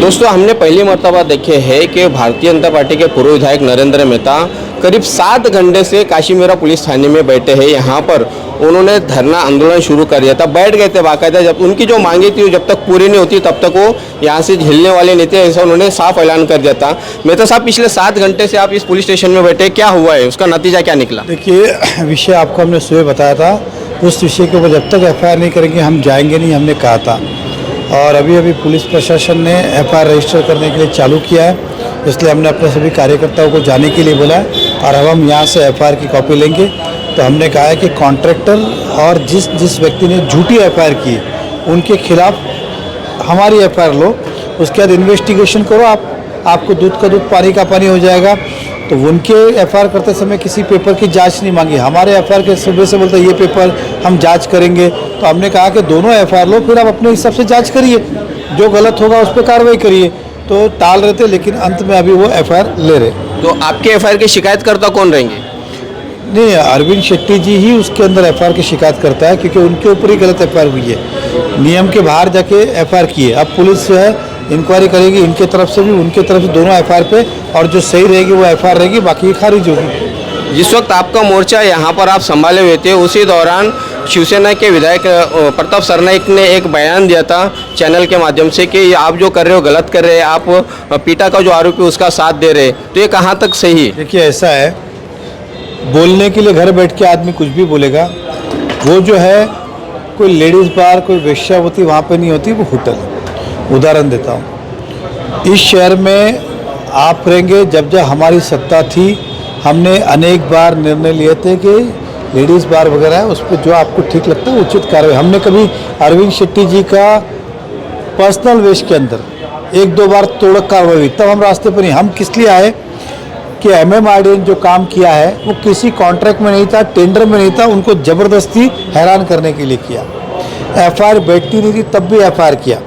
दोस्तों, हमने पहली मर्तबा देखे है कि भारतीय जनता पार्टी के पूर्व विधायक नरेंद्र मेहता करीब 7 घंटे से काशीमेरा पुलिस थाने में बैठे हैं। यहाँ पर उन्होंने धरना आंदोलन शुरू कर दिया था, बैठ गए थे बाकायदा। जब उनकी जो मांगे थी जब तक पूरी नहीं होती तब तक वो यहाँ से झेलने वाले नहीं थे, ऐसा उन्होंने साफ ऐलान कर दिया था। मेहता साहब, पिछले 7 घंटे से आप इस पुलिस स्टेशन में बैठे, क्या हुआ है, उसका नतीजा क्या निकला? देखिए, विषय आपको हमने सुबह बताया था, उस विषय के ऊपर जब तक एफआईआर नहीं करेंगे हम जाएंगे नहीं, हमने कहा था। और अभी पुलिस प्रशासन ने एफआईआर रजिस्टर करने के लिए चालू किया है, इसलिए हमने अपने सभी कार्यकर्ताओं को जाने के लिए बोला है। और अब हम यहाँ से एफआईआर की कॉपी लेंगे। तो हमने कहा है कि कॉन्ट्रैक्टर और जिस व्यक्ति ने झूठी एफआईआर की उनके खिलाफ हमारी एफआईआर लो, उसके बाद इन्वेस्टिगेशन करो। आपको दूध का दूध पानी का पानी हो जाएगा। तो उनके एफआईआर करते समय किसी पेपर की जांच नहीं मांगी, हमारे एफआईआर के सुबह से बोलते ये पेपर हम जांच करेंगे। तो हमने कहा कि दोनों एफआईआर लो, फिर आप अपने हिसाब से जांच करिए, जो गलत होगा उस पर कार्रवाई करिए। तो टाल रहे थे, लेकिन अंत में अभी वो एफआईआर ले रहे। तो आपके एफआईआर के शिकायतकर्ता कौन रहेंगे? नहीं, अरविंद शेट्टी जी ही उसके अंदर एफआईआर की शिकायत करता है, क्योंकि उनके ऊपर ही गलत एफआईआर हुई है। नियम के बाहर जाके एफआईआर की है। अब पुलिस जो है इंक्वायरी करेगी, इनके तरफ से भी उनके तरफ से दोनों एफआईआर पे, और जो सही रहेगी वो एफआईआर रहेगी, बाकी खारिज होगी। जिस वक्त आपका मोर्चा यहाँ पर आप संभाले हुए थे, उसी दौरान शिवसेना के विधायक प्रताप सरनाईक ने एक बयान दिया था चैनल के माध्यम से कि आप जो कर रहे हो गलत कर रहे हैं, आप पीटा का जो आरोपी उसका साथ दे रहे, तो ये कहाँ तक सही है? देखिए, ऐसा है, बोलने के लिए घर बैठ के आदमी कुछ भी बोलेगा। वो जो है कोई लेडीज़ बार, कोई वेश्यावती वहाँ पे नहीं होती, वो होटल है। उदाहरण देता हूँ, इस शहर में आप रहेंगे, जब हमारी सत्ता थी हमने अनेक बार निर्णय लिए थे कि लेडीज़ बार वगैरह है, उस पर जो आपको ठीक लगता है उचित कार्रवाई। हमने कभी अरविंद शेट्टी जी का पर्सनल वेश के अंदर 1-2 बार तोड़क कार्रवाई हुई, तब हम रास्ते पर नहीं। हम किस लिए आए कि MMRDA ने जो काम किया है वो किसी कॉन्ट्रैक्ट में नहीं था, टेंडर में नहीं था, उनको ज़बरदस्ती हैरान करने के लिए किया। एफआईआर बैठती नहीं थी तब भी एफआईआर किया।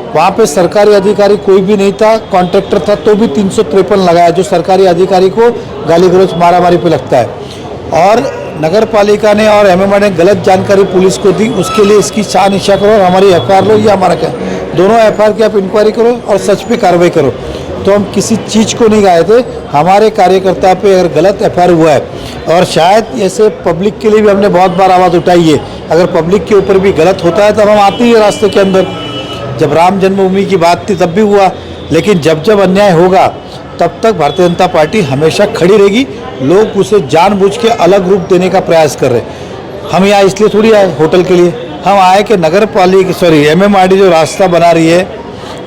वहाँ पे सरकारी अधिकारी कोई भी नहीं था, कॉन्ट्रैक्टर था, तो भी 353 लगाया, जो सरकारी अधिकारी को गाली गलौज मारामारी पे लगता है। और नगर पालिका ने और MMRDA ने गलत जानकारी पुलिस को दी, उसके लिए इसकी शान इच्छा करो और हमारी एफआईआर लो, ये हमारा क्या, दोनों एफआईआर की आप इंक्वायरी करो और सच पे कार्रवाई करो। तो हम किसी चीज़ को नहीं गाए थे, हमारे कार्यकर्ता पे अगर गलत एफआईआर हुआ है, और शायद ऐसे पब्लिक के लिए भी हमने बहुत बार आवाज़ उठाई है, अगर पब्लिक के ऊपर भी गलत होता है तब हम आते ही रास्ते के अंदर। जब राम जन्मभूमि की बात थी तब भी हुआ, लेकिन जब अन्याय होगा तब तक भारतीय जनता पार्टी हमेशा खड़ी रहेगी। लोग उसे जानबूझ के अलग रूप देने का प्रयास कर रहे। हम यहाँ इसलिए थोड़ी आए होटल के लिए, हम आए कि नगर पालिका MMRDA जो रास्ता बना रही है,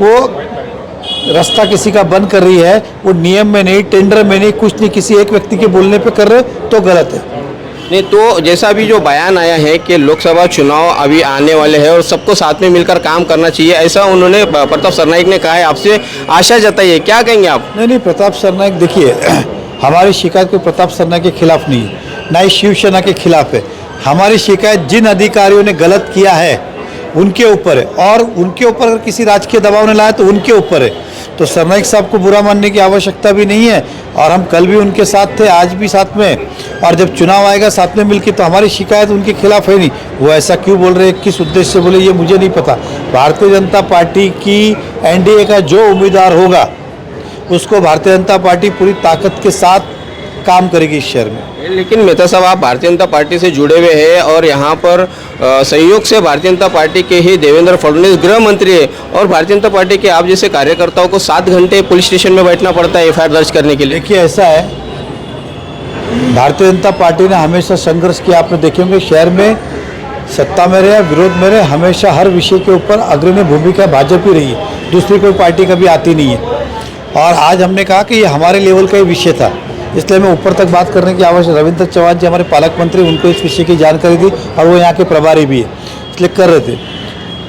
वो रास्ता किसी का बंद कर रही है, वो नियम में नहीं, टेंडर में नहीं, कुछ नहीं, किसी एक व्यक्ति के बोलने पे कर रहे, तो गलत है। नहीं, तो जैसा अभी जो बयान आया है कि लोकसभा चुनाव अभी आने वाले हैं और सबको साथ में मिलकर काम करना चाहिए, ऐसा उन्होंने प्रताप सरनाईक ने कहा है, आपसे आशा जताई है, क्या कहेंगे आप? नहीं, प्रताप सरनाईक, देखिए हमारी शिकायत कोई प्रताप सरनाईक के खिलाफ नहीं है, ना ही शिवसेना के खिलाफ है। हमारी शिकायत जिन अधिकारियों ने गलत किया है उनके ऊपर है, और उनके ऊपर अगर किसी राजकीय दबाव ने लाया तो उनके ऊपर है। तो सरनाईक साहब को बुरा मानने की आवश्यकता भी नहीं है, और हम कल भी उनके साथ थे, आज भी साथ में, और जब चुनाव आएगा साथ में मिलकर, तो हमारी शिकायत उनके खिलाफ है नहीं। वो ऐसा क्यों बोल रहे हैं, किस उद्देश्य से बोले, ये मुझे नहीं पता। भारतीय जनता पार्टी की NDA का जो उम्मीदवार होगा उसको भारतीय जनता पार्टी पूरी ताकत के साथ काम करेगी इस शहर में। लेकिन मेहता साहब, आप भारतीय जनता पार्टी से जुड़े हुए हैं और यहाँ पर संयोग से भारतीय जनता पार्टी के ही देवेंद्र फडणवीस गृह मंत्री है, और भारतीय जनता पार्टी के आप जैसे कार्यकर्ताओं को 7 घंटे पुलिस स्टेशन में बैठना पड़ता है एफआईआर दर्ज करने के लिए। देखिए, ऐसा है, भारतीय जनता पार्टी ने हमेशा संघर्ष किया। आपने देखे होंगे, शहर में सत्ता में रहे, विरोध में रहे, हमेशा हर विषय के ऊपर अग्रणी भूमिका भाजपा ही रही है, दूसरी कोई पार्टी कभी आती नहीं है। और आज हमने कहा कि ये हमारे लेवल का ही विषय था, इसलिए हमें ऊपर तक बात करने की आवश्यकता। रविंद्र चौहान जी हमारे पालक मंत्री, उनको इस विषय की जानकारी थी, और वो यहाँ के प्रभारी भी है, इसलिए कर रहे थे।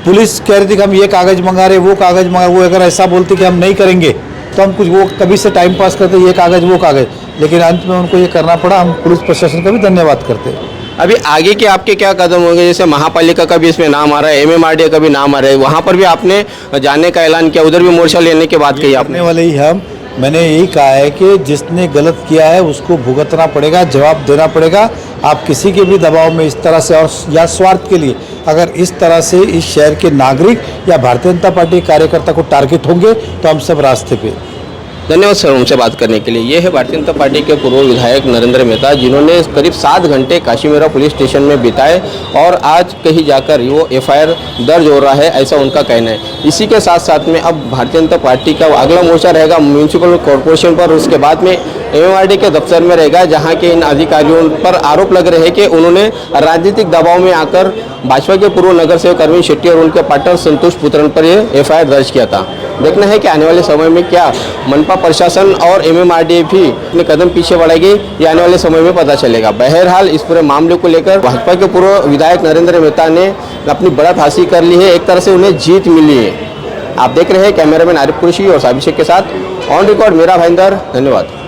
पुलिस कह रही थी कि हम ये कागज़ मंगा रहे, वो कागज़ मंगा, वो अगर ऐसा बोलती कि हम नहीं करेंगे तो हम कुछ, वो कभी से टाइम पास करते, ये कागज़ वो कागज़, लेकिन अंत में उनको ये करना पड़ा। हम पुलिस प्रशासन का भी धन्यवाद करते हैं। अभी आगे के आपके क्या कदम होंगे? जैसे महापालिका का भी इसमें नाम आ रहा है, MMRDA का भी नाम आ रहा है, वहाँ पर भी आपने जाने का ऐलान किया, उधर भी मोर्चा लेने की बात कही आपने? वाले ही हम मैंने यही कहा है कि जिसने गलत किया है उसको भुगतना पड़ेगा, जवाब देना पड़ेगा। आप किसी के भी दबाव में इस तरह से और या स्वार्थ के लिए अगर इस तरह से इस शहर के नागरिक या भारतीय जनता पार्टी कार्यकर्ता को टारगेट होंगे तो हम सब रास्ते पे। धन्यवाद सर उनसे बात करने के लिए। ये है भारतीय जनता पार्टी के पूर्व विधायक नरेंद्र मेहता, जिन्होंने करीब 7 घंटे काशीमेरा पुलिस स्टेशन में बिताए और आज कहीं जाकर वो एफआईआर दर्ज हो रहा है, ऐसा उनका कहना है। इसी के साथ साथ में अब भारतीय जनता पार्टी का अगला मोर्चा रहेगा म्यूनसिपल कॉरपोरेशन पर, उसके बाद में एमएमआरडी के दफ्तर में रहेगा, जहाँ के इन अधिकारियों पर आरोप लग रहे हैं कि उन्होंने राजनीतिक दबाव में आकर भाजपा के पूर्व नगर सेवक अरविंद शेट्टी और उनके पार्टनर संतोष पुत्रन पर ये एफआईआर दर्ज किया था। देखना है कि आने वाले समय में क्या मनपा प्रशासन और एमएमआरडी भी अपने कदम पीछे बढ़ाएगी, ये आने वाले समय में पता चलेगा। बहरहाल इस पूरे मामले को लेकर भाजपा के पूर्व विधायक नरेंद्र मेहता ने अपनी बढ़त हासिल कर ली है, एक तरह से उन्हें जीत मिली है। आप देख रहे हैं कैमरामैन आरिफ कुरैशी और साबिर शेख के साथ ऑन रिकॉर्ड मेरा भाईंदर। धन्यवाद।